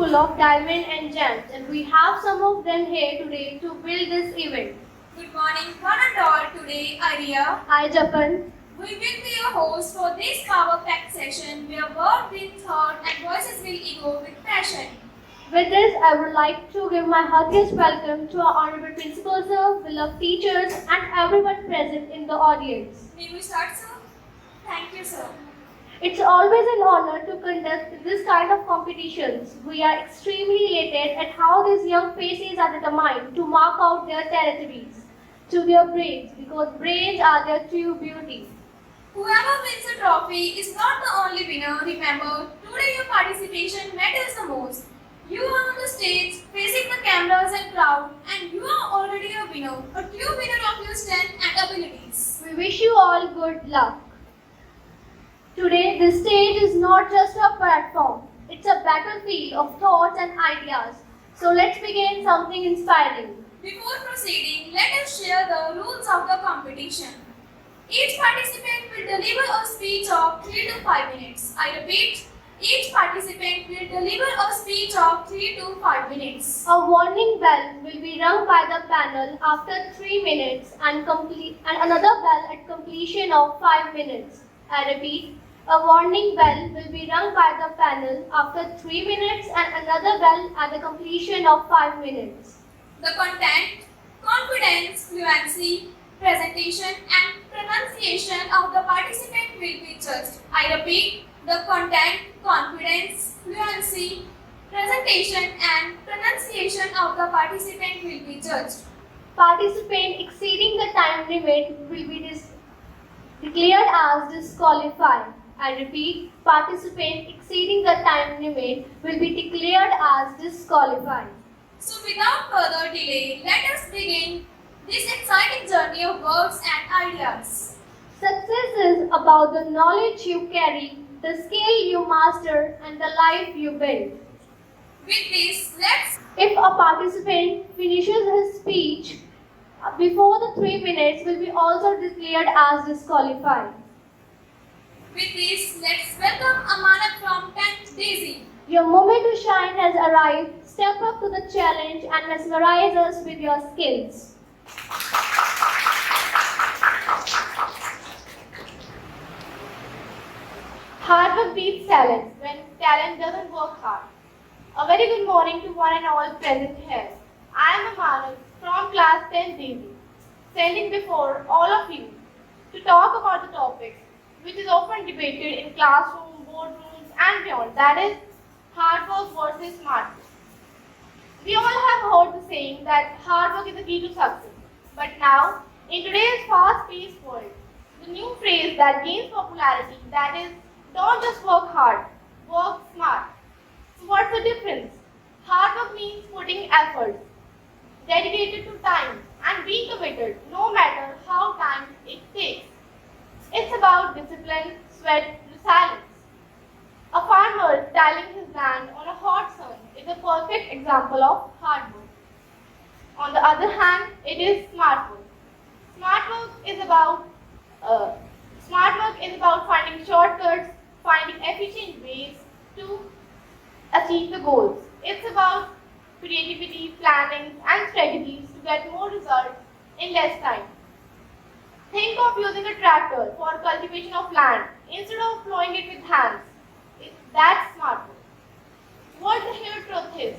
full of diamond and gems, and we have some of them here today to build this event. Good morning, one and all. Today, Arya Hi, Japan. will be your host for this power-packed session where words with thought and voices will echo with passion. With this, I would like to give my heartiest welcome to our honorable principal sir, beloved teachers, and everyone present in the audience. May we start, sir? Thank you, sir. It's always an honor to conduct this kind of competitions. We are extremely elated at how these young faces are determined to mark out their territories to their brains, because brains are their true beauty. Whoever wins the trophy is not the only winner. Remember, today your participation matters the most. You are on the stage, facing the cameras and crowd, and you are already a winner, a true winner of your strength and abilities. We wish you all good luck. Today, this stage is not just a platform, it's a battlefield of thoughts and ideas. So let's begin something inspiring. Before proceeding, let us share the rules of the competition. Each participant will deliver a speech of 3 to 5 minutes. I repeat, each participant will deliver a speech of 3 to 5 minutes. A warning bell will be rung by the panel after 3 minutes and another bell at completion of 5 minutes. I repeat, a warning bell will be rung by the panel after 3 minutes and another bell at the completion of 5 minutes. The content, confidence, fluency, presentation and pronunciation of the participant will be judged. I repeat, the content, confidence, fluency, presentation and pronunciation of the participant will be judged. Participant exceeding the time limit will be declared as disqualified. I repeat, participant exceeding the time limit will be declared as disqualified. So without further delay, let us begin this exciting journey of words and ideas. Success is about the knowledge you carry, the skill you master, and the life you build. With this, let's If a participant finishes his speech before the 3 minutes, will be also declared as disqualified. welcome Amanat from 10th Daisy. Your moment to shine has arrived. Step up to the challenge and mesmerize us with your skills. Hard work beats talent when talent doesn't work hard. A very good morning to one and all present here. I am Amanat from class 10 Daisy, standing before all of you to talk about the topic which is often debated in classrooms, boardrooms and beyond, that is hard work versus smart work. We all have heard the saying that hard work is the key to success. But now, in today's fast-paced world, the new phrase that gains popularity, that is, don't just work hard, work smart. So what's the difference? Hard work means putting effort, dedicated to time and being committed no matter how time it takes. It's about discipline, sweat, resilience. A farmer tilling his land on a hot sun is a perfect example of hard work. On the other hand, it is smart work. Smart work is about finding shortcuts, finding efficient ways to achieve the goals. It's about creativity, planning, and strategies to get more results in less time. Think of using a tractor for cultivation of land instead of plowing it with hands. That's smart work. What the here truth is,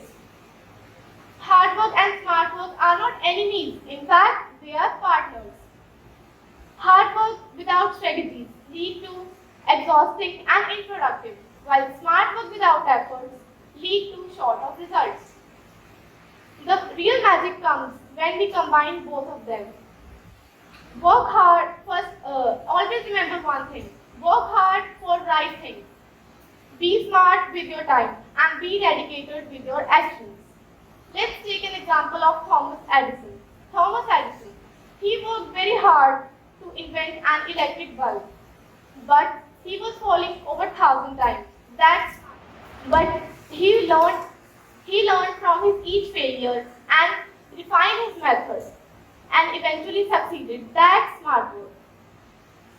hard work and smart work are not enemies. In fact, they are partners. Hard work without strategies lead to exhausting and unproductive, while smart work without efforts lead to short of results. The real magic comes when we combine both of them. Work hard first. Always remember one thing: work hard for right things. Be smart with your time and be dedicated with your actions. Let's take an example of Thomas Edison. Thomas Edison, he worked very hard to invent an electric bulb, but he was falling over 1,000 times. But he learned from his each failure and refined his method and eventually succeeded. That's smart work.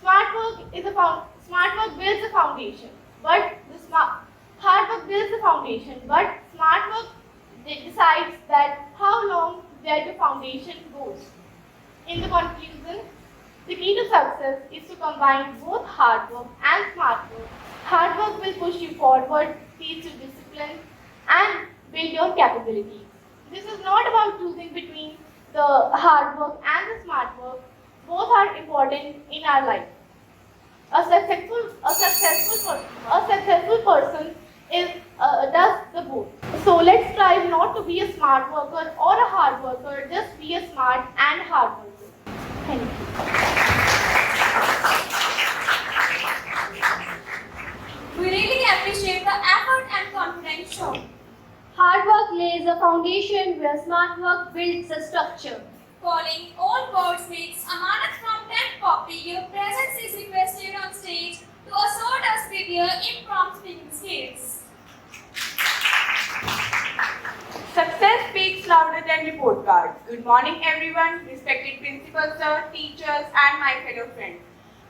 Smart work builds a foundation, but Hard work builds the foundation, but smart work decides that how long where the foundation goes. In the conclusion, the key to success is to combine both hard work and smart work. Hard work will push you forward, teach you discipline, and build your capabilities. This is not about choosing between the hard work and the smart work. Both are important in our life. A successful person is does the both. So let's strive not to be a smart worker or a hard worker. Just be a smart and hard worker. Thank you. We really appreciate the effort and confidence shown. Hard work lays a foundation where smart work builds a structure. Calling all boardsmates, Amanat from 10th Copy, your presence is requested on stage to assert us with your impromptu speaking skills. Success speaks louder than report cards. Good morning, everyone, respected principal sir, teachers, and my fellow friends.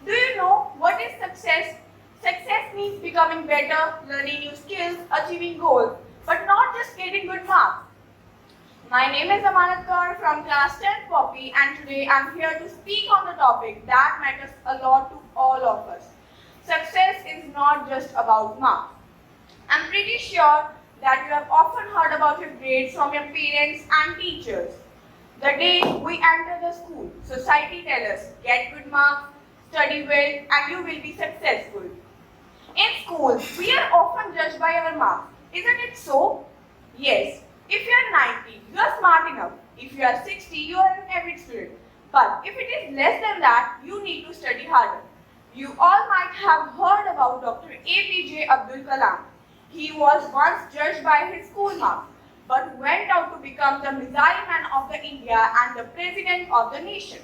Do you know what is success? Success means becoming better, learning new skills, achieving goals, but not just getting good marks. My name is Amanat Kaur from class 10th Copy, and today I'm here to speak on the topic that matters a lot to all of us. Success is not just about marks. I'm pretty sure that you have often heard about your grades from your parents and teachers. The day we enter the school, society tells us, get good marks, study well, and you will be successful. In school, we are often judged by our marks. Isn't it so? Yes. If you are 90, you are smart enough. If you are 60, you are an average student. But if it is less than that, you need to study harder. You all might have heard about Dr. APJ Abdul Kalam. He was once judged by his school marks, but went out to become the Missile Man of the India and the President of the nation.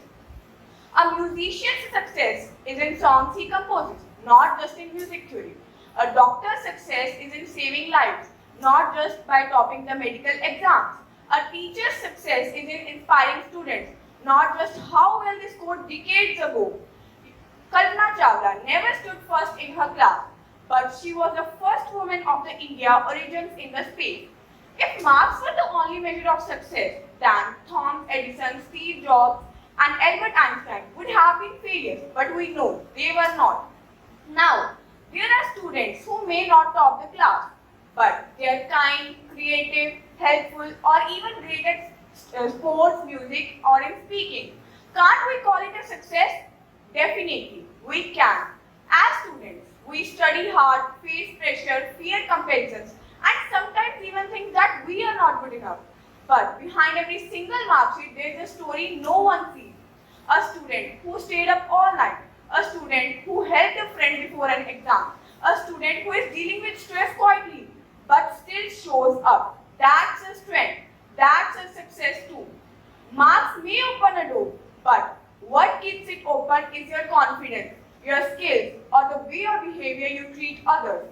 A musician's success is in songs he composes, not just in music theory. A doctor's success is in saving lives, not just by topping the medical exams. A teacher's success is in inspiring students, not just how well they scored decades ago. Kalpana Chawla never stood first in her class, but she was the first woman of the India origins in the space. If marks were the only measure of success, then Thomas Edison, Steve Jobs, and Albert Einstein would have been failures, but we know they were not. Now, there are students who may not top the class, but they are kind, creative, helpful, or even great at sports, music, or in speaking. Can't we call it a success? Definitely, we can. As students, we study hard, face pressure, fear comparisons, and sometimes even think that we are not good enough. But behind every single mark sheet, there is a story no one sees. A student who stayed up all night, a student who helped a friend before an exam, a student who is dealing with stress quietly, but still shows up. That's a strength. That's a success too. Marks may open a door, but what keeps it open is your confidence, your skills, or the way of behavior you treat others.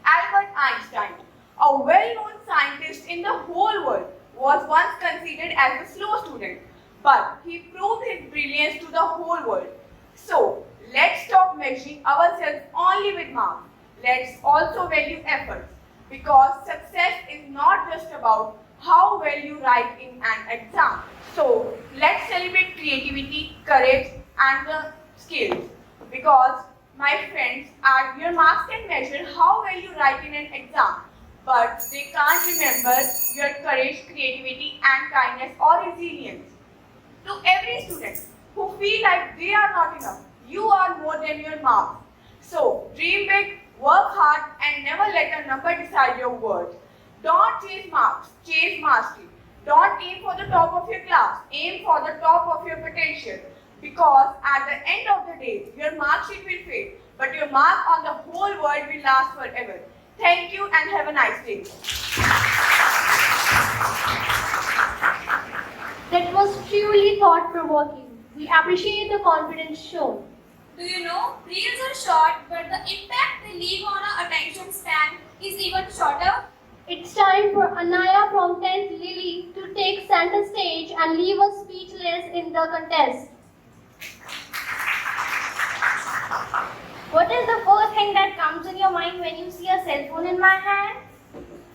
Albert Einstein, a well-known scientist in the whole world, was once considered as a slow student, but he proved his brilliance to the whole world. So, let's stop measuring ourselves only with marks. Let's also value efforts, because success is not just about how well you write in an exam. So, let's celebrate creativity, courage, and the skills, because my friends, your marks can measure how well you write in an exam, but they can't remember your courage, creativity, and kindness or resilience. To every student who feel like they are not enough, you are more than your marks. So, dream big, work hard, and never let a number decide your worth. Don't chase marks, chase mastery. Don't aim for the top of your class, aim for the top of your potential. Because at the end of the day, your mark sheet will fade, but your mark on the whole world will last forever. Thank you and have a nice day. That was truly thought-provoking. We appreciate the confidence shown. Do you know, reels are short, but the impact they leave on our attention span is even shorter? It's time for Anaya from 10th Lily to take center stage and leave us speechless in the contest. What is the first thing thing that comes in your mind when you see a cell phone in my hand?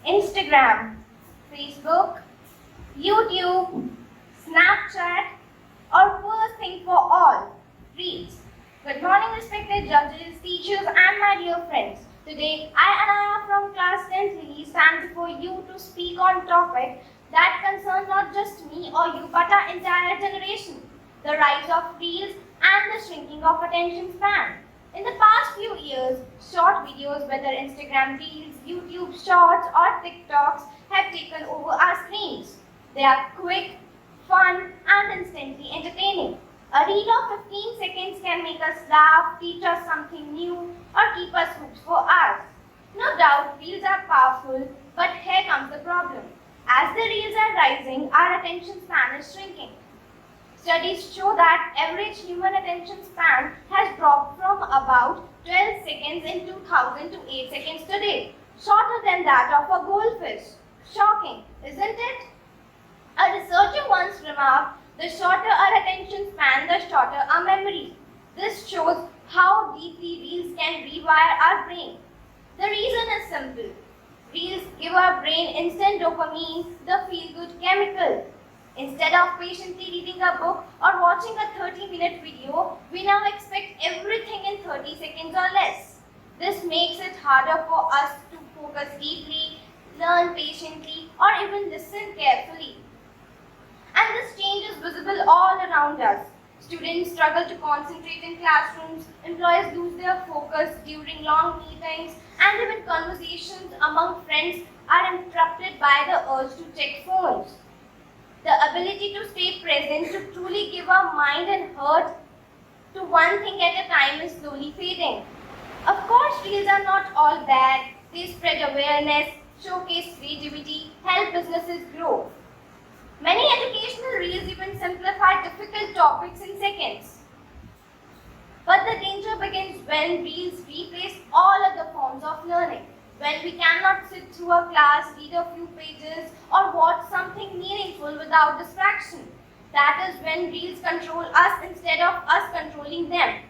Instagram, Facebook, YouTube, Snapchat, or worst thing for all, Reels. Good morning, respected judges, teachers, and my dear friends. Today, I, Anaya from class 10th Lily, stand before you to speak on topic that concerns not just me or you but our entire generation, the rise of Reels and the shrinking of attention span. In the past few years, short videos, whether Instagram Reels, YouTube Shorts, or TikToks, have taken over our screens. They are quick, fun, and instantly entertaining. A reel of 15 seconds can make us laugh, teach us something new, or keep us hooked for hours. No doubt, reels are powerful, but here comes the problem. As the reels are rising, our attention span is shrinking. Studies show that average human attention span has dropped from about 12 seconds in 2000 to 8 seconds today, shorter than that of a goldfish. Shocking, isn't it? A researcher once remarked, the shorter our attention span, the shorter our memory. This shows how deeply reels can rewire our brain. The reason is simple. Reels give our brain instant dopamine, the feel-good chemical. Instead of patiently reading a book or watching a 30-minute video, we now expect everything in 30 seconds or less. This makes it harder for us to focus deeply, learn patiently, or even listen carefully. And this change is visible all around us. Students struggle to concentrate in classrooms, employees lose their focus during long meetings, and even conversations among friends are interrupted by the urge to check phones. The ability to stay present, to truly give our mind and heart to one thing at a time is slowly fading. Of course, reels are not all bad. They spread awareness, showcase creativity, help businesses grow. Many educational reels even simplify difficult topics in seconds. But the danger begins when reels replace all other forms of learning. When we cannot sit through a class, read a few pages, or watch something meaningful without distraction. That is when reels control us instead of us controlling them.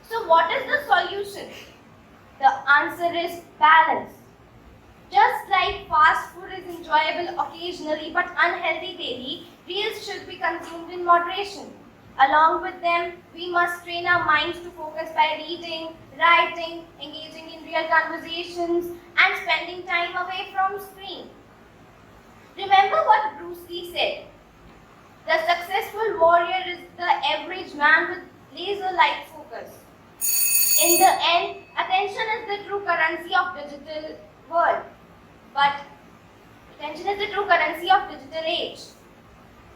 So what is the solution? The answer is balance. Just like fast food is enjoyable occasionally but unhealthy daily, reels should be consumed in moderation. Along with them, we must train our minds to focus by reading, writing, engaging in real conversations, and spending time away from screen. Remember what Bruce Lee said. The successful warrior is the average man with laser-like focus. In the end, attention is the true currency of digital world. But attention is the true currency of digital age.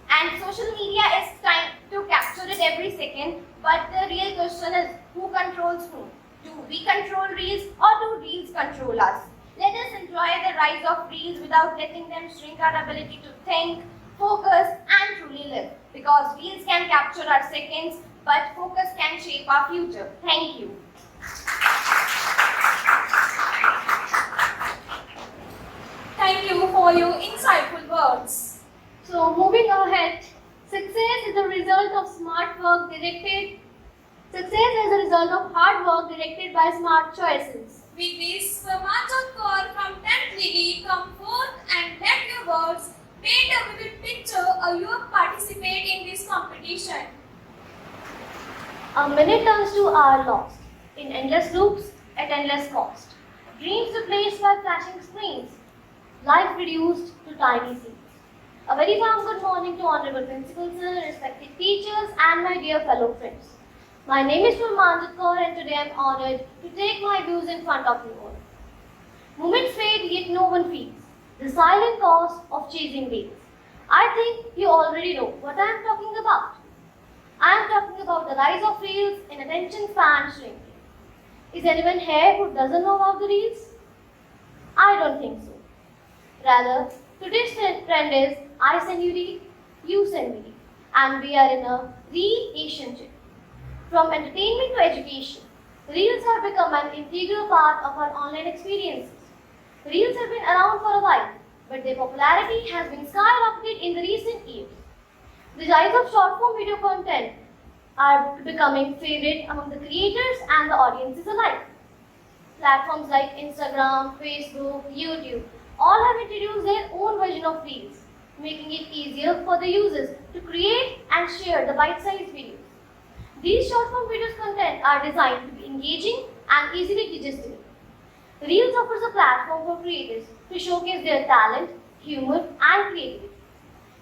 And social media is trying to capture it every second, but the real question is who controls whom? Do we control reels or do reels control us? Let us enjoy the rise of reels without letting them shrink our ability to think, focus and truly live. Because reels can capture our seconds, but focus can shape our future. Thank you. Thank you for your insightful words. So moving ahead, success is the result of smart work directed. Success is the result of hard work directed by smart choices. With this, Manjot Kaur from 10th Lily come forth and let your words paint a vivid picture or you participate in this competition. A minute turns to hour lost, in endless loops at endless cost. Dreams replaced by flashing screens, life reduced to tiny scenes. A very warm good morning to Honorable Principal Sir, respected teachers and my dear fellow friends. My name is Manjot Kaur and today I am honored to take my views in front of you all. Moments fade yet no one feels the silent cost of chasing reels. I think you already know what I am talking about. I am talking about the rise of reels in attention span shrinking. Is anyone here who doesn't know about the reels? I don't think so. Rather, today's trend is I send you read, you send me read, and we are in a relationship. From entertainment to education, reels have become an integral part of our online experiences. Reels have been around for a while, but their popularity has been skyrocketed in the recent years. The rise of short-form video content are becoming favorite among the creators and the audiences alike. Platforms like Instagram, Facebook, YouTube all have introduced their own version of Reels, making it easier for the users to create and share the bite-sized videos. These short-form videos content are designed to be engaging and easily digestible. Reels offers a platform for creators to showcase their talent, humor, and creativity.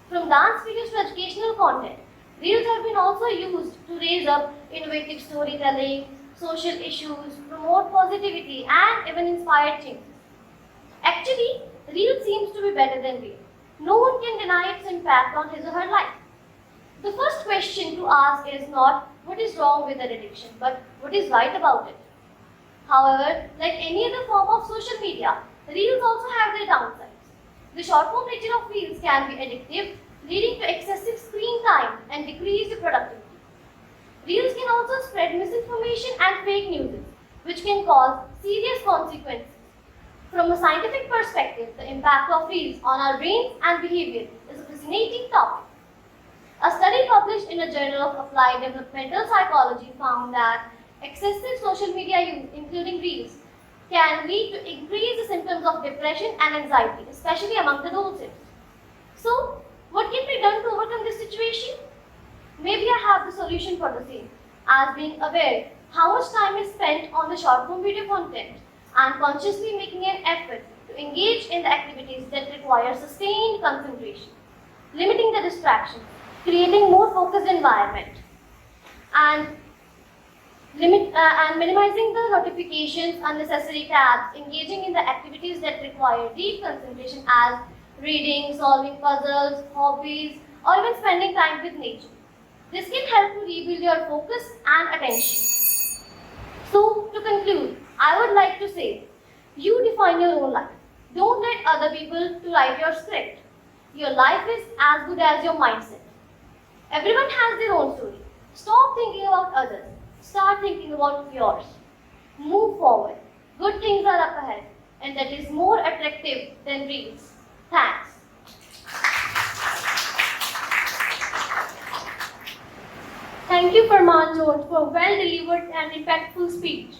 From dance videos to educational content, Reels have been also used to raise up innovative storytelling, social issues, promote positivity, and even inspire changes. Actually, Reels seems to be better than Reel. No one can deny its impact on his or her life. The first question to ask is not what is wrong with the addiction, but what is right about it. However, like any other form of social media, Reels also have their downsides. The short-form nature of Reels can be addictive, leading to excessive screen time and decreased productivity. Reels can also spread misinformation and fake news, which can cause serious consequences. From a scientific perspective, the impact of Reels on our brains and behavior is a fascinating topic. A study published in a Journal of Applied Developmental Psychology found that excessive social media use, including Reels, can lead to increased symptoms of depression and anxiety, especially among the adolescents. So, what can be done to overcome this situation? Maybe I have the solution for the same, as being aware how much time is spent on the short-form video content and consciously making an effort to engage in the activities that require sustained concentration, limiting the distractions, creating more focused environment, and minimizing the notifications, unnecessary tabs, engaging in the activities that require deep concentration as reading, solving puzzles, hobbies, or even spending time with nature. This can help to rebuild your focus and attention. So, to conclude, I would like to say, you define your own life. Don't let other people to write your script. Your life is as good as your mindset. Everyone has their own story. Stop thinking about others. Start thinking about yours. Move forward. Good things are up ahead, and that is more attractive than Reels. Thanks. Thank you, Farman Jones, for a well-delivered and impactful speech.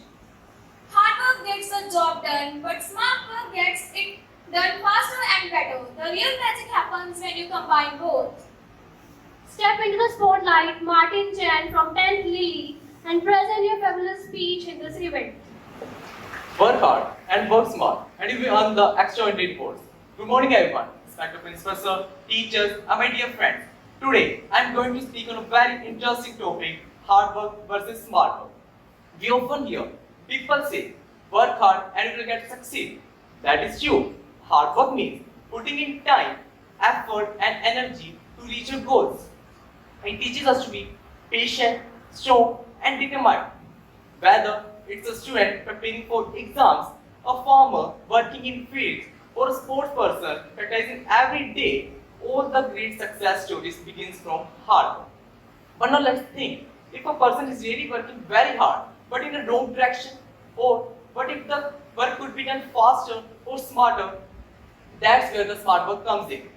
Hard work gets the job done, but smart work gets it done faster and better. The real magic happens when you combine both. Step into the spotlight, Martin Chan from 10th Lily, and present your fabulous speech in this event. Work hard and work smart, and you will earn the extraordinary rewards. Good morning, everyone. Respected principal sir, teachers, and my dear friends. Today, I am going to speak on a very interesting topic: hard work versus smart work. We often hear people say, "Work hard and you will get succeed." That is true. Hard work means putting in time, effort, and energy to reach your goals. It teaches us to be patient, strong, and determined. Whether it's a student preparing for exams, a farmer working in fields, or a sports person practicing every day, all the great success stories begins from hard work. But now let's think, if a person is really working very hard, but in a wrong direction, or what if the work could be done faster or smarter? That's where the smart work comes in.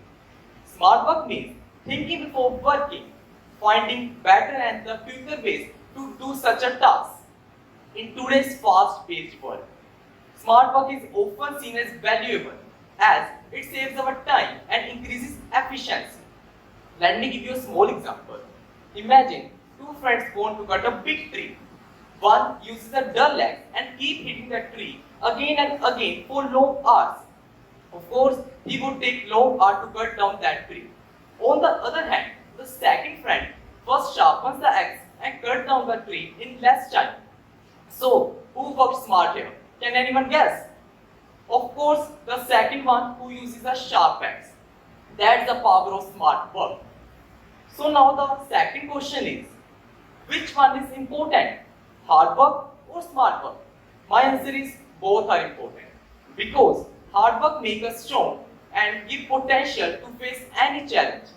Smart work means thinking before working, finding better and the quicker ways to do such a task. In today's fast-paced world, smart work is often seen as valuable as it saves our time and increases efficiency. Let me give you a small example. Imagine two friends want to cut a big tree. One uses a dull axe and keep hitting the tree again and again for long hours. Of course, he would take long hours to cut down that tree. On the other hand, the second friend first sharpens the axe and cut down the tree in less time. So, who worked smart here? Can anyone guess? Of course, the second one who uses a sharp axe. That's the power of smart work. So now the second question is, which one is important? Hard work or smart work? My answer is both are important. Because hard work makes us strong and give potential to face any challenge.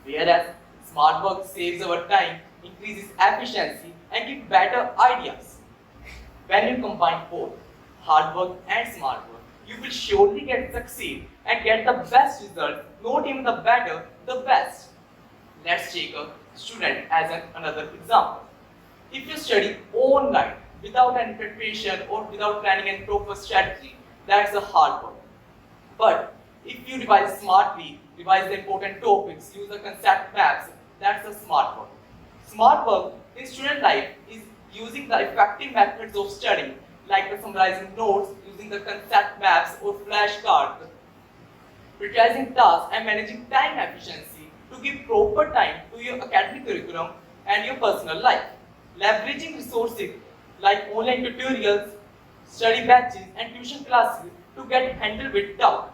Whereas smart work saves our time, increases efficiency and gives better ideas. When you combine both hard work and smart work, you will surely succeed and get the best result, not even the better, the best. Let's take a student as another example. If you study all night without any preparation or without planning and proper strategy, that's a hard work. But if you revise smartly, revise the important topics, use the concept maps, that's a smart work. Smart work in student life is using the effective methods of studying, like the summarizing notes, using the concept maps or flashcards, prioritizing tasks and managing time efficiency to give proper time to your academic curriculum and your personal life. Leveraging resources like online tutorials, study batches and tuition classes to get handled with doubt.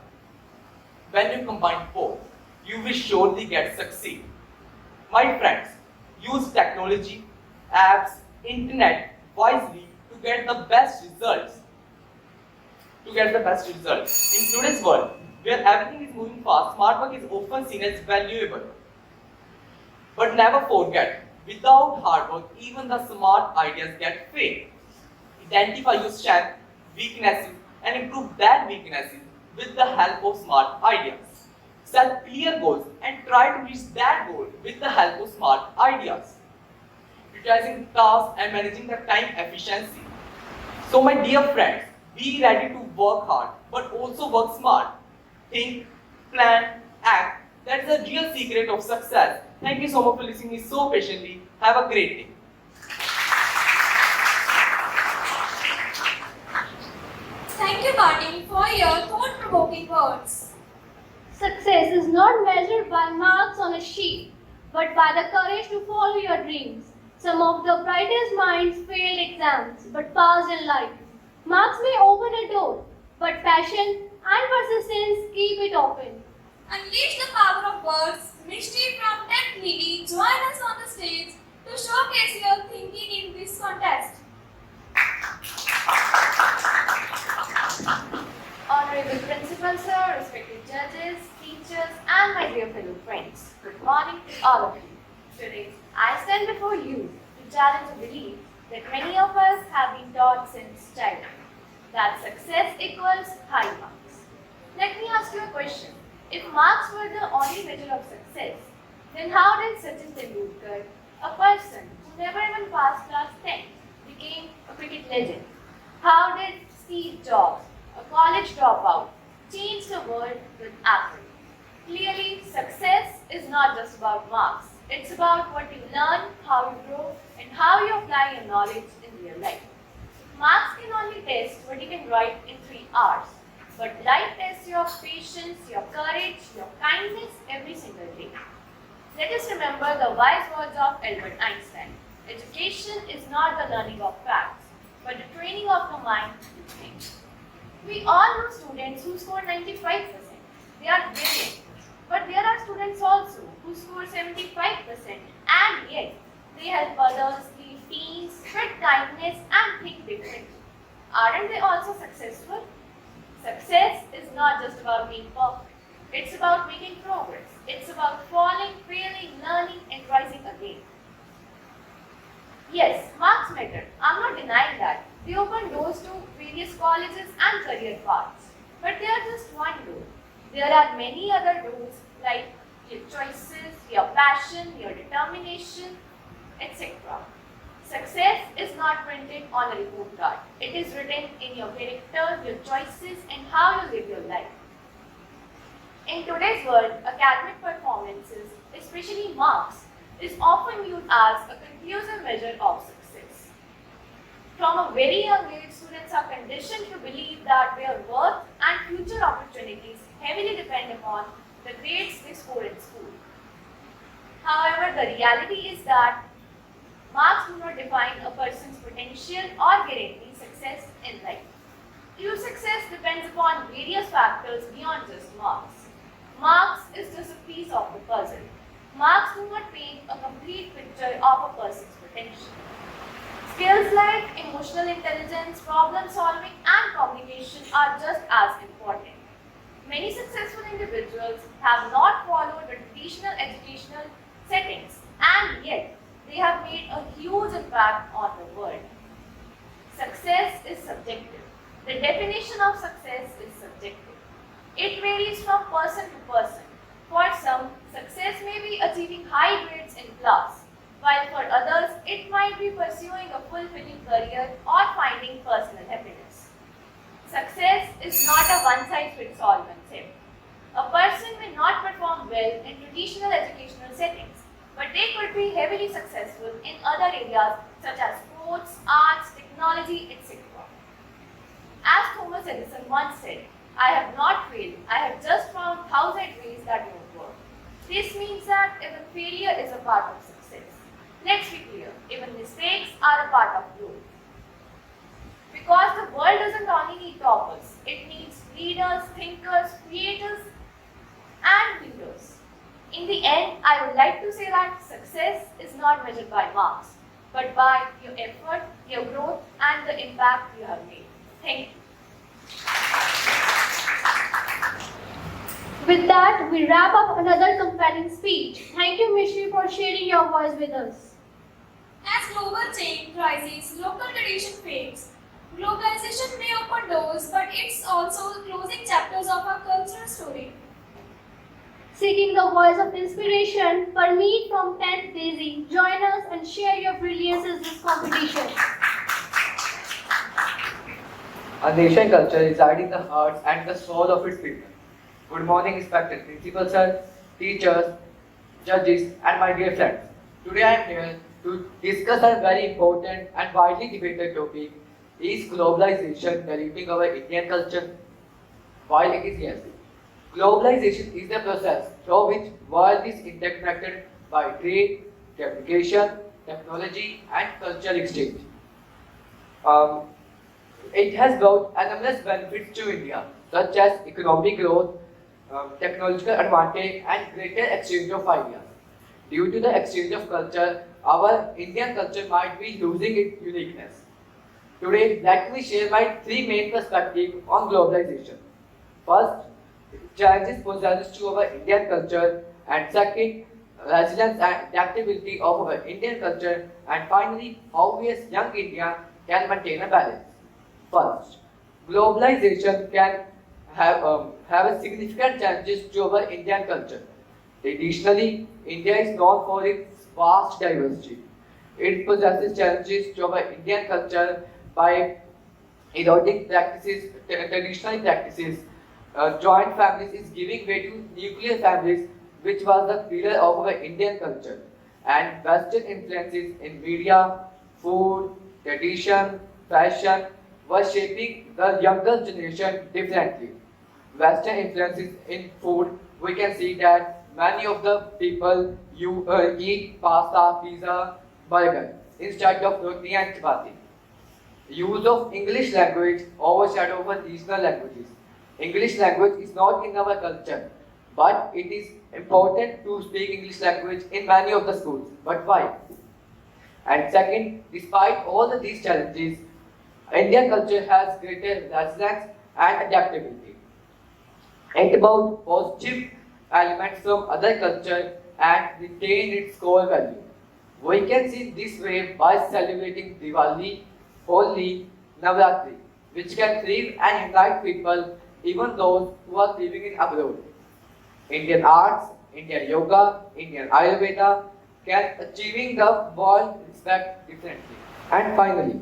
When you combine both, you will surely get succeed. My friends, use technology, apps, internet wisely to get the best results. In today's world, where everything is moving fast, smart work is often seen as valuable. But never forget, without hard work, even the smart ideas get failed. Identify your strengths, weaknesses, and improve that weaknesses with the help of smart ideas. Set clear goals and try to reach that goal with the help of smart ideas. Prioritizing tasks and managing the time efficiency. So my dear friends, be ready to work hard but also work smart. Think, plan, act. That's the real secret of success. Thank you so much for listening to me so patiently. Have a great day. Thank you, Martin, for your thought-provoking words. Success is not measured by marks on a sheet, but by the courage to follow your dreams. Some of the brightest minds failed exams, but passed in life. Marks may open a door, but passion and persistence keep it open. Unleash the power of words. Mishti from Tech Lily join us on the stage to showcase your thinking in this contest. Honorable Principal Sir, respected judges, teachers, and my dear fellow friends, good morning to all of you. Today, I stand before you to challenge a belief that many of us have been taught since childhood, that success equals high marks. Let me ask you a question. If marks were the only measure of success, then how did Sachin Tendulkar, a person who never even passed class 10, became a cricket legend? How did Steve Jobs, a college dropout, change the world with Apple? Clearly, success is not just about marks. It's about what you learn, how you grow, and how you apply your knowledge in real life. Marks can only test what you can write in 3 hours. But life tests your patience, your courage, your kindness every single day. Let us remember the wise words of Albert Einstein. Education is not the learning of facts, but the training of the mind to think. We all know students who score 95%. They are brilliant. But there are students also who score 75% and yet they help others, lead teams, spread kindness and think differently. Aren't they also successful? Success is not just about being perfect. It's about making progress. It's about falling, failing, learning, and rising again. Yes, marks matter. I'm not denying that. They open doors to various colleges and career paths. But they are just one door. There are many other doors like your choices, your passion, your determination, etc. Success is not printed on a report card. It is written in your character, your choices, and how you live your life. In today's world, academic performances, especially marks, is often used as a conclusive measure of success. From a very young age, students are conditioned to believe that their worth and future opportunities heavily depend upon the grades they score in school. However, the reality is that marks do not define a person's potential or guarantee success in life. True success depends upon various factors beyond just marks. Marks is just a piece of the puzzle. Marks do not paint a complete picture of a person's potential. Skills like emotional intelligence, problem solving, and communication are just as important. Many successful individuals have not followed the traditional educational settings, and yet they have made a huge impact on the world. Success is subjective. The definition of success is subjective. It varies from person to person. For some, success may be achieving high grades in class, while for others, it might be pursuing a fulfilling career or finding personal happiness. Success is not a one-size-fits-all concept. A person may not perform well in traditional educational settings, but they could be heavily successful in other areas such as sports, arts, technology, etc. As Thomas Edison once said, I have not failed, I have just found 1,000 ways that won't work. This means that even failure is a part of success. Let's be clear, even mistakes are a part of growth. Because the world doesn't only need toppers, it needs leaders, thinkers, creators, and leaders. In the end, I would like to say that success is not measured by marks, but by your effort, your growth, and the impact you have made. Thank you. With that, we wrap up another compelling speech. Thank you, Mishri, for sharing your voice with us. As global change rises, local tradition fades. Globalization may open doors, but it's also closing chapters of our cultural story. Seeking the voice of inspiration, Parmeet from 10th Daisy, join us and share your brilliance in this competition. A nation culture resides in the hearts and the soul of its people. Good morning, respected principal sir, teachers, judges, and my dear friends. Today I am here to discuss a very important and widely debated topic: is globalization diluting our Indian culture? While it is yes, globalization is the process through which world is interconnected by trade, communication, technology, and cultural exchange. It has brought enormous benefits to India, such as economic growth, technological advantage, and greater exchange of ideas. Due to the exchange of culture, our Indian culture might be losing its uniqueness. Today, let me share my three main perspectives on globalization. First, challenges possessed to our Indian culture, and second, resilience and adaptability of our Indian culture, and finally, how we as young India can maintain a balance. First, globalization can have a significant challenges to our Indian culture. Traditionally, India is known for its vast diversity. It possesses challenges to our Indian culture by eroding practices, traditional practices. Joint families is giving way to nuclear families, which was the pillar of our Indian culture. And Western influences in media, food, tradition, fashion were shaping the younger generation differently. Western influences in food, we can see that many of the people eat pasta, pizza, burger instead of roti and chapati. Use of English language overshadow our regional languages. English language is not in our culture, but it is important to speak English language in many of the schools. But why? And second, despite all of these challenges, Indian culture has greater resilience and adaptability. It about positive elements from other culture and retain its core value. We can see this way by celebrating Diwali, Holi, Navratri, which can thrive and unite people, even those who are living in abroad. Indian arts, Indian yoga, Indian Ayurveda can achieving the world respect differently. And finally,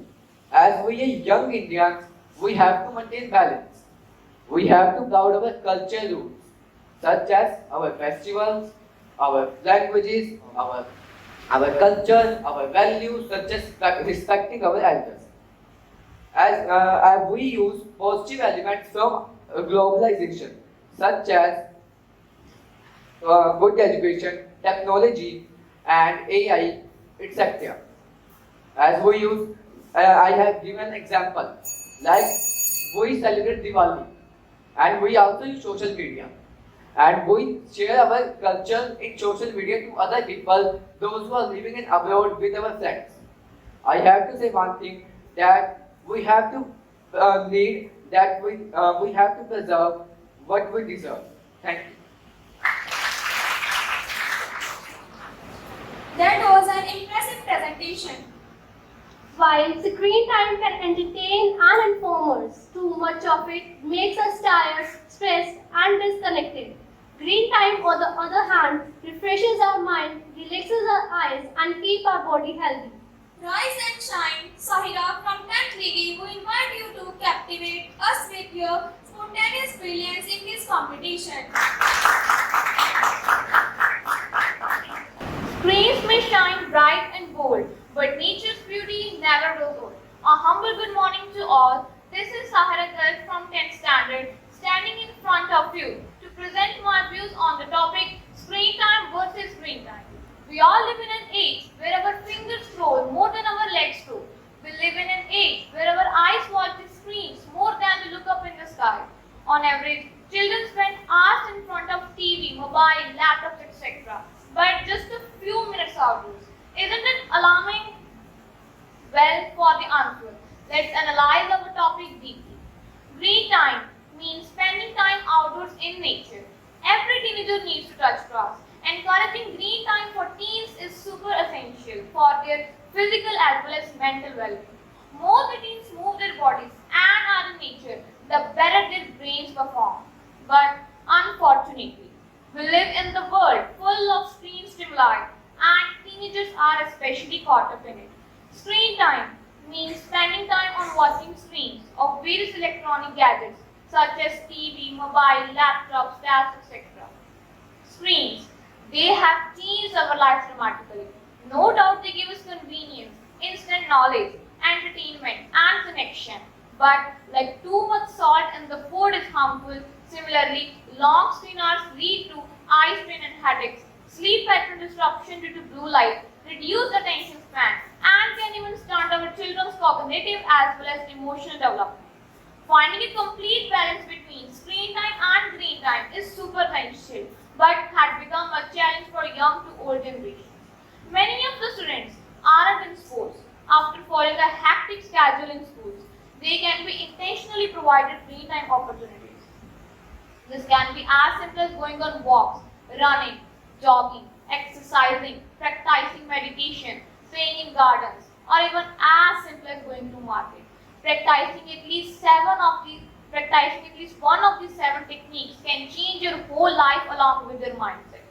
as we are young Indians, we have to maintain balance. We have to proud our culture roots, such as our festivals, our languages, our culture, our values, such as respecting our elders. As we use positive elements from globalization, such as good education, technology, and AI, etc. As we use, I have given example, like we celebrate Diwali, and we also use social media, and we share our culture in social media to other people, those who are living in abroad with our friends. I have to say one thing, that we have to we have to preserve what we deserve. Thank you. That was an impressive presentation. While screen time can entertain and inform us, too much of it makes us tired, stressed, and disconnected. Green time, on the other hand, refreshes our mind, relaxes our eyes, and keep our body healthy. Rise and shine, Sahira from 10th Ligi, who invite you to captivate us with your spontaneous brilliance in this competition. Screens may shine bright and bold, but nature's beauty never grows old. A humble good morning to all. This is Sahara Garg from 10th Standard, standing in front of you to present my views on the topic screen time versus screen time. We all live in an age where our fingers scroll more than our legs do. We live in an age where our eyes watch the screens more than we look up in the sky. On average, children spend hours in front of TV, mobile, laptops, etc. But just a few minutes outdoors. Isn't it alarming? Well, for the answer, let's analyze our topic deeply. Green time means spending time outdoors in nature. Every teenager needs to touch grass. Encouraging green time for teens is super essential for their physical as well as mental well-being. More the teens move their bodies and are in nature, the better their brains perform. But unfortunately, we live in the world full of screen stimuli and teenagers are especially caught up in it. Screen time means spending time on watching screens of various electronic gadgets such as TV, mobile, laptops, tabs, etc. Screens, they have changed our lives dramatically. No doubt they give us convenience, instant knowledge, entertainment, and connection. But like too much salt in the food is harmful, similarly, long screen hours lead to eye strain and headaches, sleep pattern disruption due to blue light, reduced attention span, and can even stunt our children's cognitive as well as emotional development. Finding a complete balance between screen time and green time is super essential, but had become a challenge for young to old generations. Many of the students aren't in sports. After following a hectic schedule in schools, they can be intentionally provided free time opportunities. This can be as simple as going on walks, running, jogging, exercising, practicing meditation, playing in gardens, or even as simple as going to market. Practicing at least one of these 7 techniques can change your whole life along with your mindset.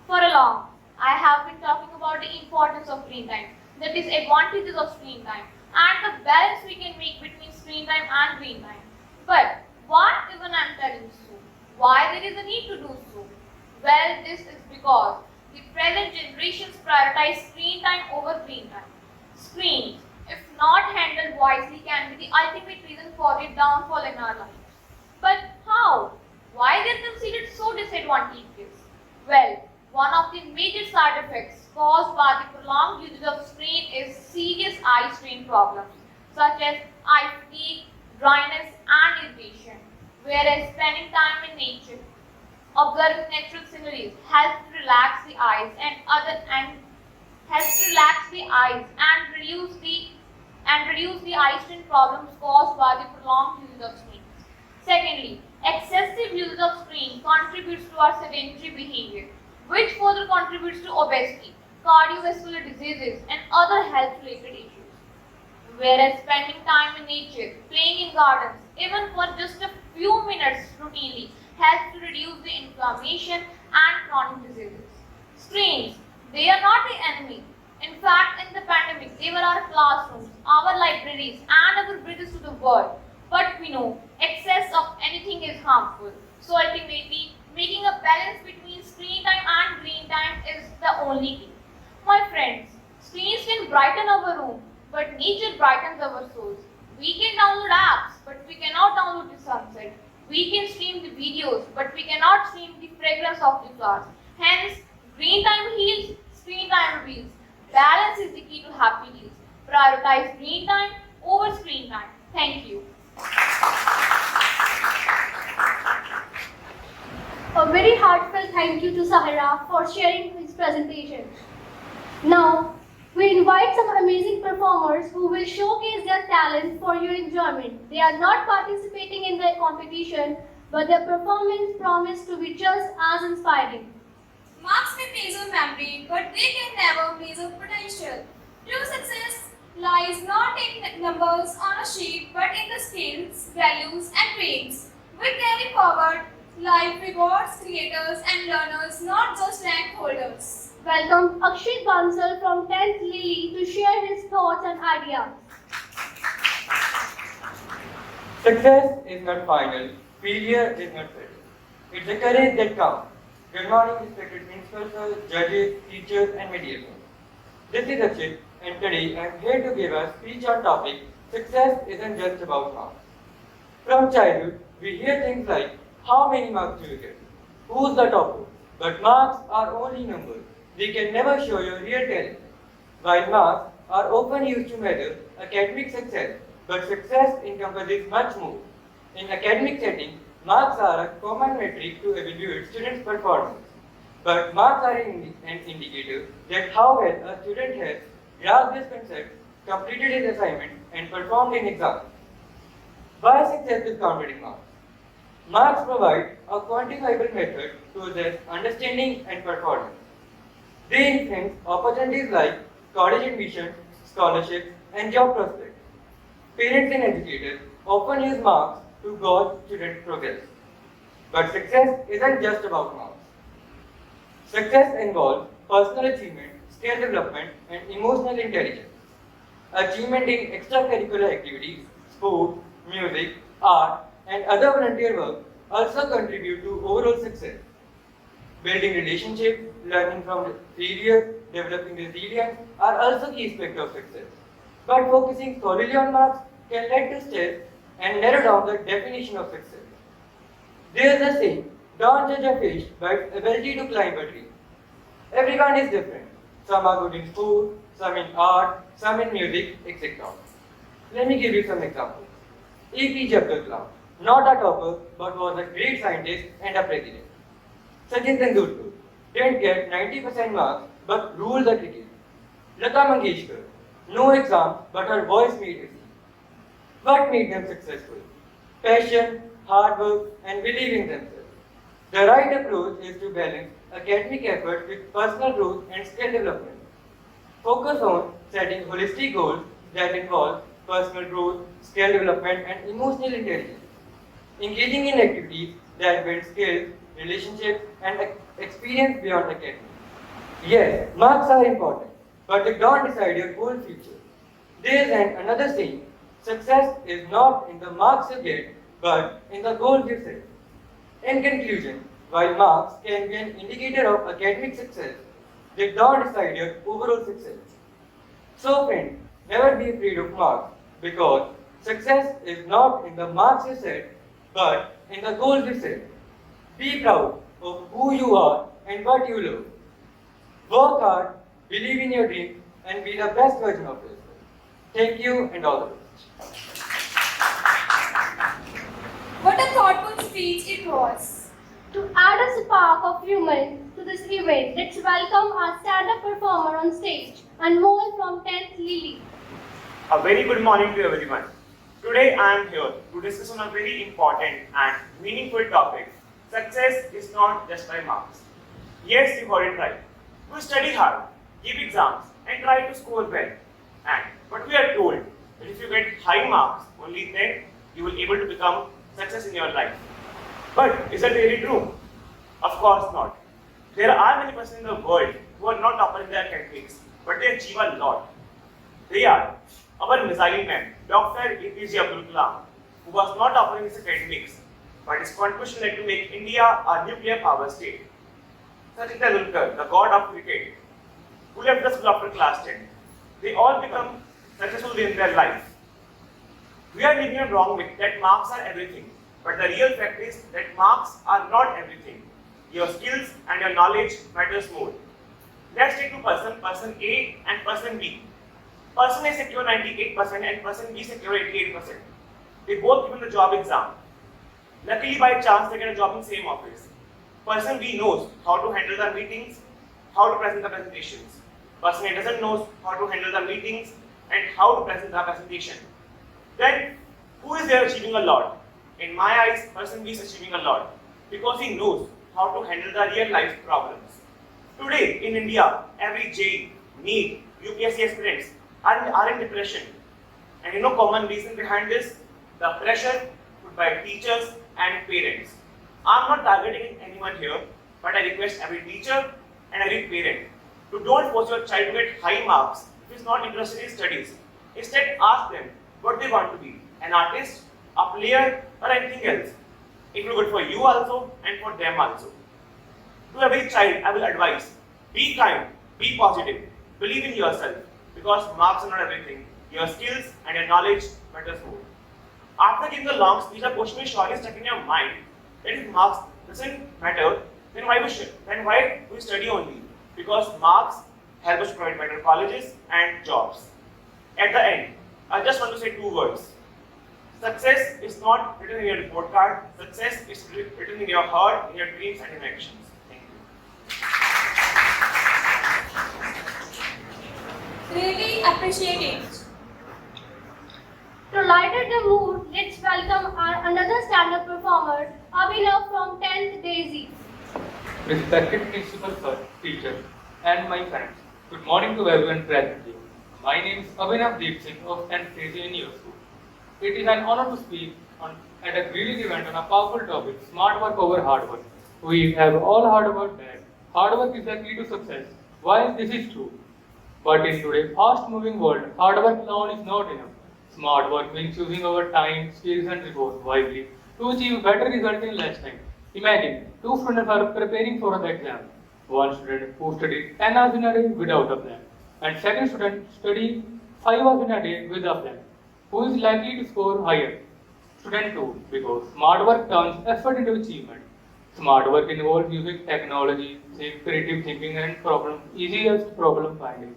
For a long, I have been talking about the importance of screen time, the disadvantages of screen time, and the balance we can make between screen time and green time. But what even I'm telling so? Why there is a need to do so? Well, this is because the present generations prioritize screen time over green time. Screens, if not handled wisely, can be the ultimate reason for the downfall in our lives. But how? Why they are considered so disadvantageous? Well, one of the major side effects caused by the prolonged usage of screen is serious eye strain problems such as eye fatigue, dryness, and irritation. Whereas spending time in nature, observing natural sceneries helps to relax the eyes and reduce the eye strain problems caused by the prolonged use of screens. Secondly, excessive use of screen contributes to our sedentary behavior, which further contributes to obesity, cardiovascular diseases, and other health-related issues. Whereas spending time in nature, playing in gardens, even for just a few minutes routinely, helps to reduce the inflammation and chronic diseases. Screens, they are not the enemy. In fact, in the pandemic, they were our classrooms, our libraries, and our bridges to the world. But we know excess of anything is harmful. So ultimately, making a balance between screen time and green time is the only key. My friends, screens can brighten our room, but nature brightens our souls. We can download apps, but we cannot download the sunset. We can stream the videos, but we cannot stream the fragrance of the flowers. Hence, green time heals, screen time reveals. Balance is the key to happy days. Prioritize green time over screen time. Thank you. A very heartfelt thank you to Sahara for sharing his presentation. Now, we invite some amazing performers who will showcase their talent for your enjoyment. They are not participating in the competition, but their performance promises to be just as inspiring. Marks may measure memory, but they can never measure potential. True success lies not in numbers on a sheet, but in the skills, values, and dreams we carry forward Life rewards creators and learners, not just rank holders. Welcome Akshit Bansal from 10th Lily to share his thoughts and ideas. Success is not final, failure is not failure. It's the courage that counts. Good morning, respected principals, judges, teachers, and media friends. This is Akshit, and today I am here to give a speech on topic success isn't just about marks. From childhood, we hear things like how many marks do you get? Who's the topper? But marks are only numbers. They can never show your real talent. While marks are often used to measure academic success, but success encompasses much more. In academic setting, marks are a common metric to evaluate students' performance. But marks are an indicator that how well a student has grasped his concept, completed his assignment, and performed in exams. Why success is counted in marks? Marks provide a quantifiable method to assess understanding and performance. They influence opportunities like college admission, scholarships, and job prospects. Parents and educators often use marks to gauge student progress. But success isn't just about marks. Success involves personal achievement, skill development, and emotional intelligence. Achievement in extracurricular activities, sport, music, art, and other volunteer work also contribute to overall success. Building relationships, learning from failures, developing resilience are also key aspects of success. But focusing solely on marks can lead to stress and narrow down the definition of success. There is a saying, don't judge a fish by its ability to climb a tree. Everyone is different. Some are good in sport, some in art, some in music, etc. Let me give you some examples. APJ Abdul Kalam, not a topper, but was a great scientist and a president. Sachin Tendulkar didn't get 90% marks, but ruled the cricket. Lata Mangeshkar, no exams, but her voice made it. What made them successful? Passion, hard work, and believing themselves. The right approach is to balance academic effort with personal growth and skill development. Focus on setting holistic goals that involve personal growth, skill development, and emotional intelligence. Engaging in activities that build skills, relationships, and experience beyond academics. Yes, marks are important, but they don't decide your whole future. There is another saying, success is not in the marks you get, but in the goals you set. In conclusion, while marks can be an indicator of academic success, they don't decide your overall success. So friends, never be afraid of marks, because success is not in the marks you set, but in the goals you set. Be proud of who you are and what you love. Work hard, believe in your dreams, and be the best version of yourself. Thank you and all the best. What a thoughtful speech it was. To add a spark of humor to this event, let's welcome our stand-up performer on stage, Anmol from 10th Lily. A very good morning to everyone. Today I am here to discuss on a very important and meaningful topic. Success is not just by marks. Yes, you got it right. We study hard, give exams, and try to score well. But we are told that if you get high marks, only then you will be able to become success in your life. But is that really true? Of course not. There are many persons in the world who are not topper in their academics, but they achieve a lot. They are our missile man, Dr. APJ Abdul Kalam, who was not topper in his academics, but his contribution led to make India a nuclear power state. Sachin Tendulkar, the god of cricket, who left the school after class 10. They all become successful in their life. We are living in a wrong myth that marks are everything, but the real fact is that marks are not everything. Your skills and your knowledge matters more. Let's take two person A and person B. Person A secure 98% and person B secure 88%. They both given the job exam. Luckily, by chance, they get a job in same office. Person B knows how to handle the meetings, how to present the presentations. Person A doesn't know how to handle the meetings and how to present the presentation. Then, who is there achieving a lot? In my eyes, person B is achieving a lot because he knows how to handle the real life problems. Today, in India, every JEE, NEET, UPSC aspirants are in depression. And common reason behind this? The pressure put by teachers and parents. I'm not targeting anyone here, but I request every teacher and every parent to don't force your child to get high marks if he's not interested in studies. Instead, ask them what they want to be, an artist, a player, or anything else. It will be good for you also and for them also. To every child, I will advise, be kind, be positive, believe in yourself, because marks are not everything. Your skills and your knowledge matters more. After giving a long speech, a question is surely stuck in your mind that if marks doesn't matter, then why do we study only? Because marks help us to provide better colleges and jobs. At the end, I just want to say 2 words. Success is not written in your report card. Success is written in your heart, in your dreams, and in your actions. Thank you. Really appreciate it. To lighten the mood, let's welcome our another stand-up performer, Abhinav from 10th Daisy. Respected principal sir, teachers, and my friends, good morning to everyone present here. My name is Abhinav Deep Singh of NCC in your school. It is an honor to speak at a grilling event on a powerful topic, smart work over hard work. We have all heard about that. Hard work is the key to success. While this is true, but in today's fast-moving world, hard work alone is not enough. Smart work means using our time, skills, and resources wisely to achieve better results in less time. Imagine 2 students are preparing for the exam. One student who studied 10 hours in a day without a plan, and second student study 5 hours in a day with a plan. Who is likely to score higher? Student 2, because smart work turns effort into achievement. Smart work involves using technology, creative thinking, and easiest problem finding,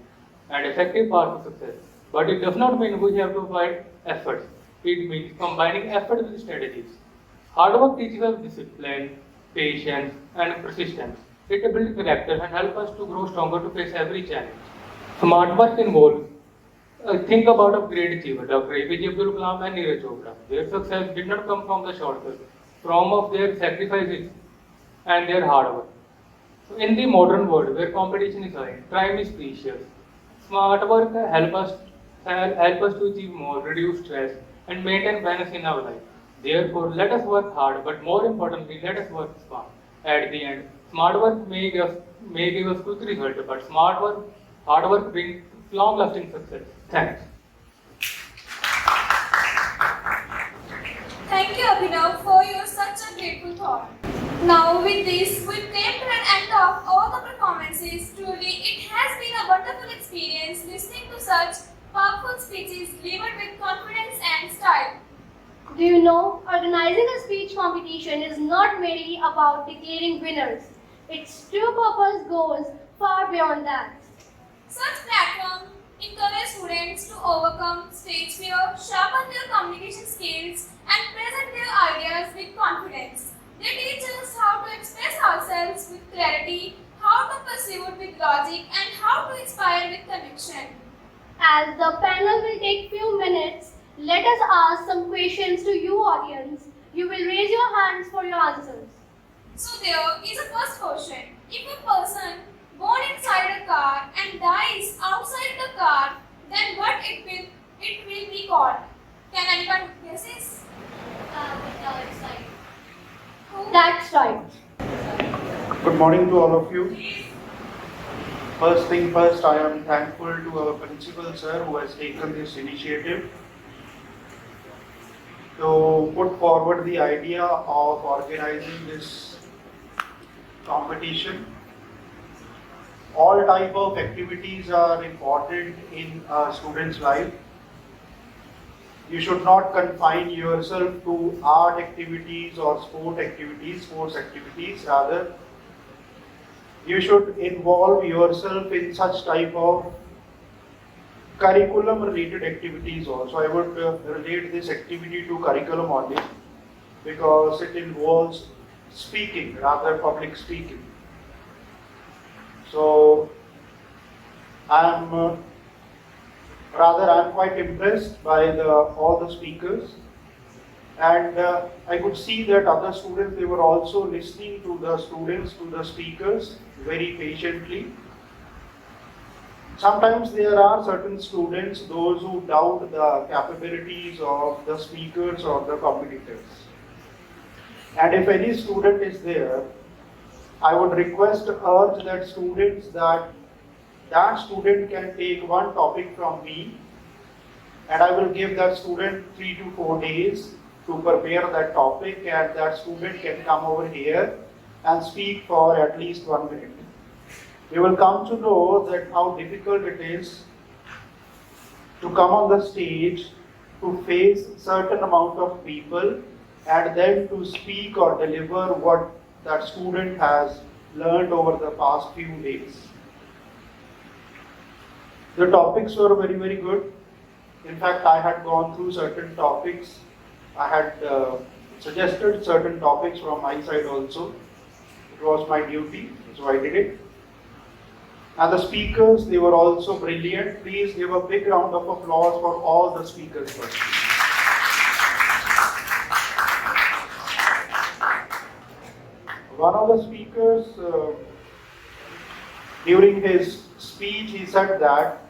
and effective path to success. But it does not mean we have to provide efforts. It means combining effort with strategies. Hard work teaches us discipline, patience, and persistence. It builds character and helps us to grow stronger to face every challenge. Smart work involves think about a great achiever, Dr. APJ Abdul Kalam and Neeraj Chopra. Their success did not come from the shortcut, from of their sacrifices and their hard work. So in the modern world where competition is high, time is precious. Smart work help us to achieve more, reduce stress, and maintain balance in our life. Therefore, let us work hard, but more importantly, let us work smart. At the end, smart work may give us quick result, but hard work brings long-lasting success. Thanks. Thank you, Abhinav, for your such a grateful thought. Now, with this, we came to an end of all the performances. Truly, it has been a wonderful experience listening to such powerful speeches delivered with confidence and style. Do you know, organizing a speech competition is not merely about declaring winners. Its true purpose goes far beyond that. Such platforms encourage students to overcome stage fear, sharpen their communication skills, and present their ideas with confidence. They teach us how to express ourselves with clarity, how to pursue with logic, and how to inspire with conviction. As the panel will take few minutes, let us ask some questions to you audience. You will raise your hands for your answers. So there is a first question. If a person born inside a car and dies outside the car, then what it will be called? Can anyone guess this? Who? That's right. Good morning to all of you. First thing first, I am thankful to our principal sir who has taken this initiative to put forward the idea of organizing this competition. All type of activities are important in a student's life. You should not confine yourself to art activities or sports activities. Rather, you should involve yourself in such type of curriculum related activities also. I would relate this activity to curriculum only because it involves speaking, rather public speaking. So I'm quite impressed by all the speakers, and I could see that other students, they were also listening to the speakers very patiently. Sometimes there are certain students, those who doubt the capabilities of the speakers or the competitors. And if any student is there, I would request, urge that students that student can take one topic from me, and I will give that student 3 to 4 days to prepare that topic, and that student can come over here and speak for at least 1 minute. You will come to know that how difficult it is to come on the stage, to face certain amount of people, and then to speak or deliver what that student has learned over the past few days. The topics were very, very good. In fact, I had gone through certain topics. I had suggested certain topics from my side also. It was my duty, so I did it. And the speakers, they were also brilliant. Please give a big round of applause for all the speakers first. One of the speakers, during his speech, he said that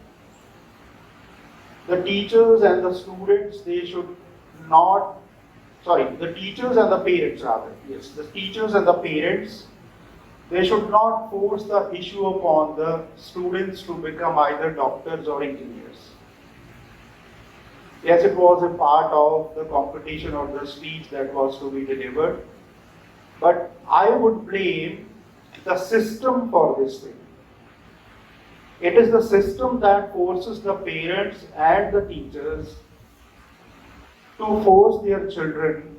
the teachers and the students, they should not, the teachers and the parents rather, yes, the teachers and the parents, they should not force the issue upon the students to become either doctors or engineers. Yes, it was a part of the competition or the speech that was to be delivered, but I would blame the system for this thing. It is the system that forces the parents and the teachers to force their children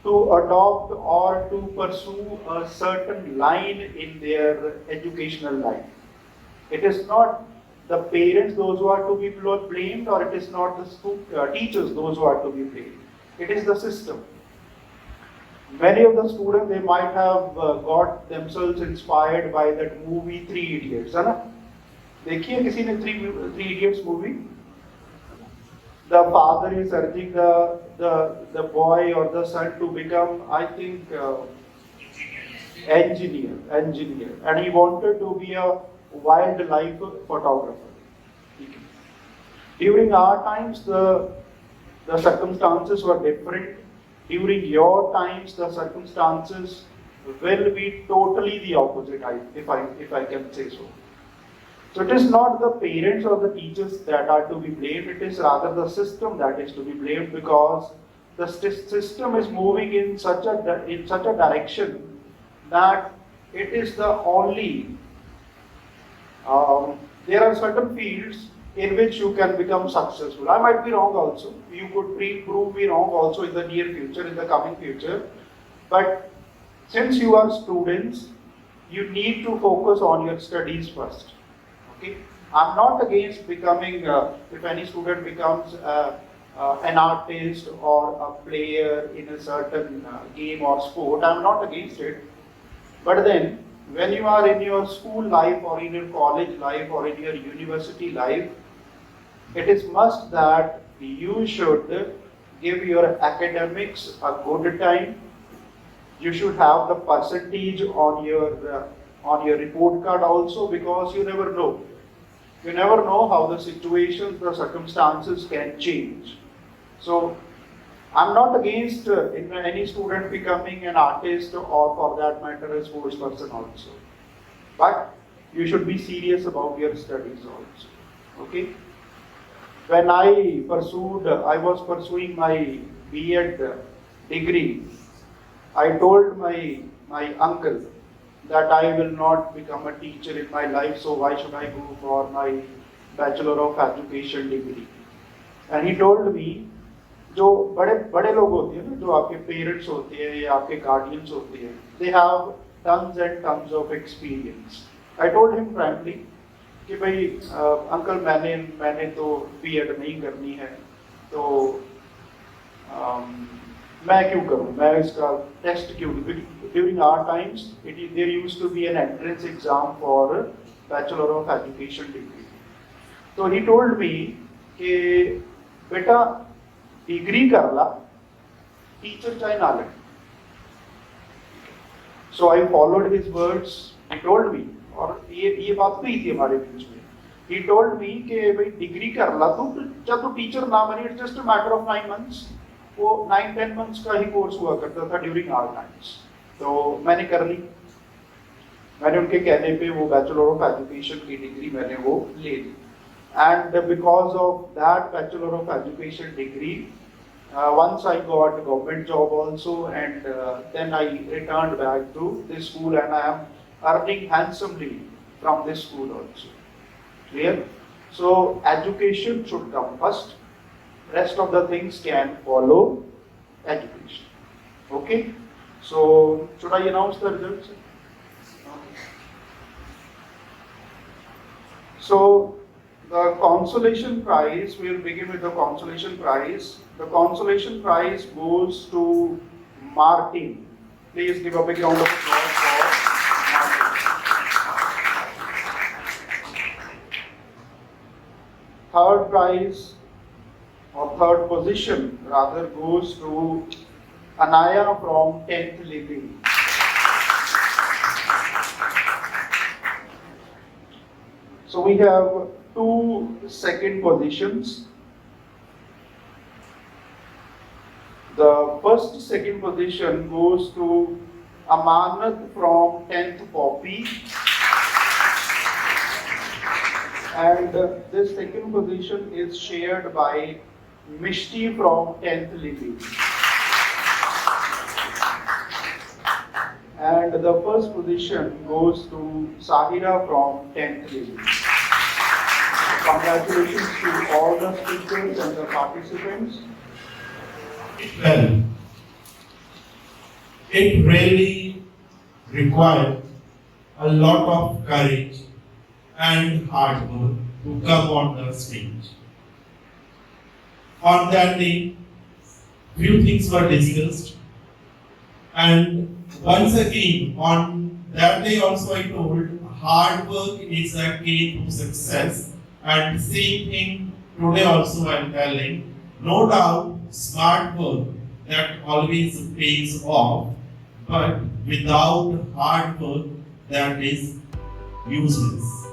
to adopt or to pursue a certain line in their educational life. It is not the parents those who are to be blamed, or it is not the teachers those who are to be blamed. It is the system. Many of the students, they might have got themselves inspired by that movie Three Idiots, है ना? देखी है किसी ने Three Idiots movie? The father is urging the boy or the son to become, I think, engineer, and he wanted to be a wildlife photographer. During our times, the circumstances were different. During your times, the circumstances will be totally the opposite, if I can say so. So it is not the parents or the teachers that are to be blamed, it is rather the system that is to be blamed, because the system is moving in such a direction that it is the only, there are certain fields in which you can become successful. I might be wrong also. You could prove me wrong also in the near future, in the coming future. But since you are students, you need to focus on your studies first. Okay? I'm not against becoming, if any student becomes an artist or a player in a certain game or sport, I'm not against it. But then, when you are in your school life or in your college life or in your university life, it is must that you should give your academics a good time. You should have the percentage on your report card also, because you never know. You never know how the situations, the circumstances can change. So, I'm not against any student becoming an artist or for that matter a sports person also. But you should be serious about your studies also. Okay? When I was pursuing my B.Ed degree, I told my uncle that I will not become a teacher in my life, so why should I go for my Bachelor of Education degree? And he told me, जो बड़े लोग होते हैं ना, जो आपके parents होते हैं या आपके गार्डियंस होते हैं, they have tons and tons of experience. I told him frankly कि भाई अंकल मैंने तो B.Ed नहीं करनी है, तो मैं क्यों करूं, मैं इसका टेस्ट क्यों? During our times, there used to be an entrance exam for Bachelor of Education degree. So he told me कि बेटा डिग्री कर ला, टीचर चाहे ना लगे. So I followed his words. He told me, और ये बात हुई थी हमारे बीच में. He told me कि भाई डिग्री कर ला, तो जब तो टीचर ना बने, it's just a matter of 9 months. वो 9-10 months का ही कोर्स हुआ करता था ड्यूरिंग आवर टाइम्स। तो मैंने कर ली, मैंने उनके कहने पे वो बैचलर ऑफ एजुकेशन की डिग्री मैंने वो ले ली। And because of that bachelor of education degree, once I got a government job also, and then I returned back to this school, and I am earning handsomely from this school also. Clear? So education should come first. Rest of the things can follow education. Okay? So should I announce the results? Okay. So the consolation prize, we'll begin with the consolation prize. The consolation prize goes to Martin. Please give a big round of applause for Martin. Third prize, or third position rather, goes to Anaya from 10th Lily. So we have 2 second positions. The first second position goes to Amanat from 10th Poppy. And this second position is shared by Mishti from 10th Lily. And the first position goes to Sahira from 10th Lily. Congratulations to all the speakers and the participants. Well, it really required a lot of courage and hard work to come on the stage. On that day, few things were discussed, and once again on that day also I told hard work is the key to success, and same thing today also I am telling. No doubt smart work that always pays off, but without hard work that is useless.